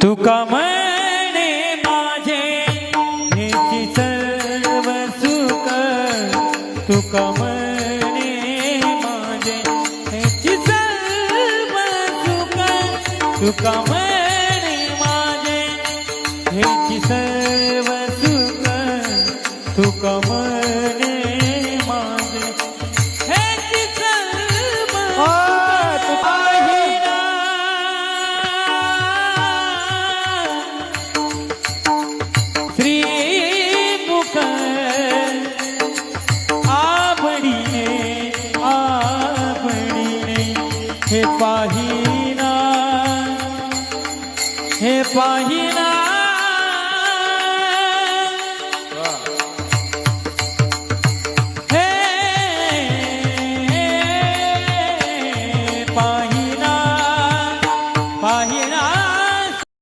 तुका म्हणे माझे हेची सर्व सुख तुका म्हणे माझे हेची सर्व सुख तुका म्हणे माझे हेची सर्व सुख तुका म्हणे माझे हेची सर्व सुख पाहिना श्रीमुख आवडीने आवडीने हे पाहिना